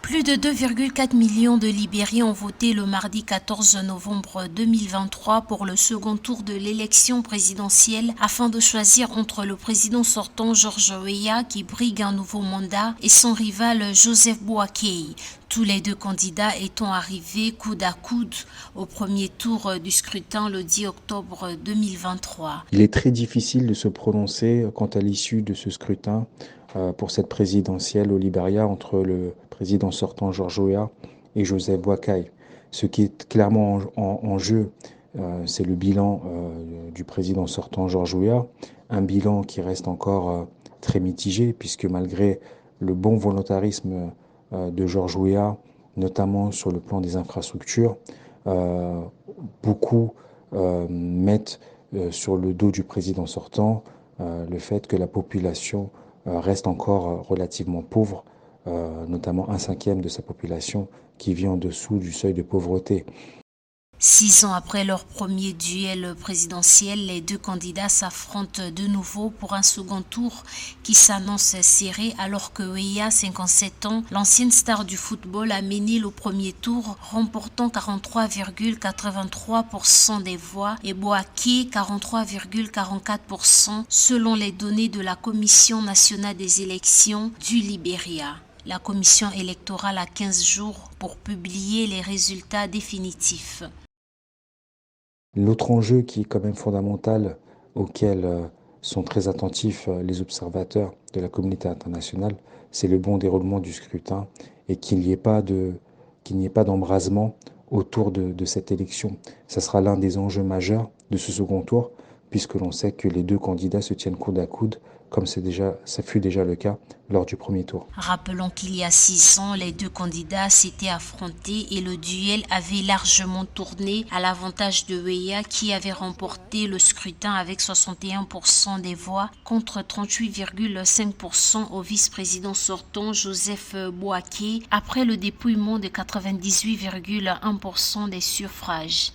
Plus de 2,4 millions de Libériens ont voté le mardi 14 novembre 2023 pour le second tour de l'élection présidentielle afin de choisir entre le président sortant George Weah qui brigue un nouveau mandat et son rival Joseph Boakai. Tous les deux candidats étant arrivés coude à coude au premier tour du scrutin le 10 octobre 2023. Il est très difficile de se prononcer quant à l'issue de ce scrutin pour cette présidentielle au Libéria entre le président sortant George Weah et Joseph Boakai. Ce qui est clairement en jeu, c'est le bilan du président sortant George Weah, un bilan qui reste encore très mitigé puisque malgré le bon volontarisme de George Weah, notamment sur le plan des infrastructures, beaucoup mettent sur le dos du président sortant le fait que la population reste encore relativement pauvre, notamment 1/5 de sa population qui vit en dessous du seuil de pauvreté. 6 ans après leur premier duel présidentiel, les deux candidats s'affrontent de nouveau pour un second tour qui s'annonce serré alors que Weah, 57 ans, l'ancienne star du football, a mené le premier tour, remportant 43,83% des voix et Boakai 43,44% selon les données de la Commission nationale des élections du Libéria. La commission électorale a 15 jours pour publier les résultats définitifs. L'autre enjeu qui est quand même fondamental, auquel sont très attentifs les observateurs de la communauté internationale, c'est le bon déroulement du scrutin et qu'il n'y ait pas d'embrasement autour de cette élection. Ça sera l'un des enjeux majeurs de ce second tour, puisque l'on sait que les deux candidats se tiennent coude à coude, comme ça fut déjà le cas lors du premier tour. Rappelons qu'il y a 6 ans, les deux candidats s'étaient affrontés et le duel avait largement tourné à l'avantage de Weah qui avait remporté le scrutin avec 61% des voix contre 38,5% au vice-président sortant Joseph Boakai après le dépouillement de 98,1% des suffrages.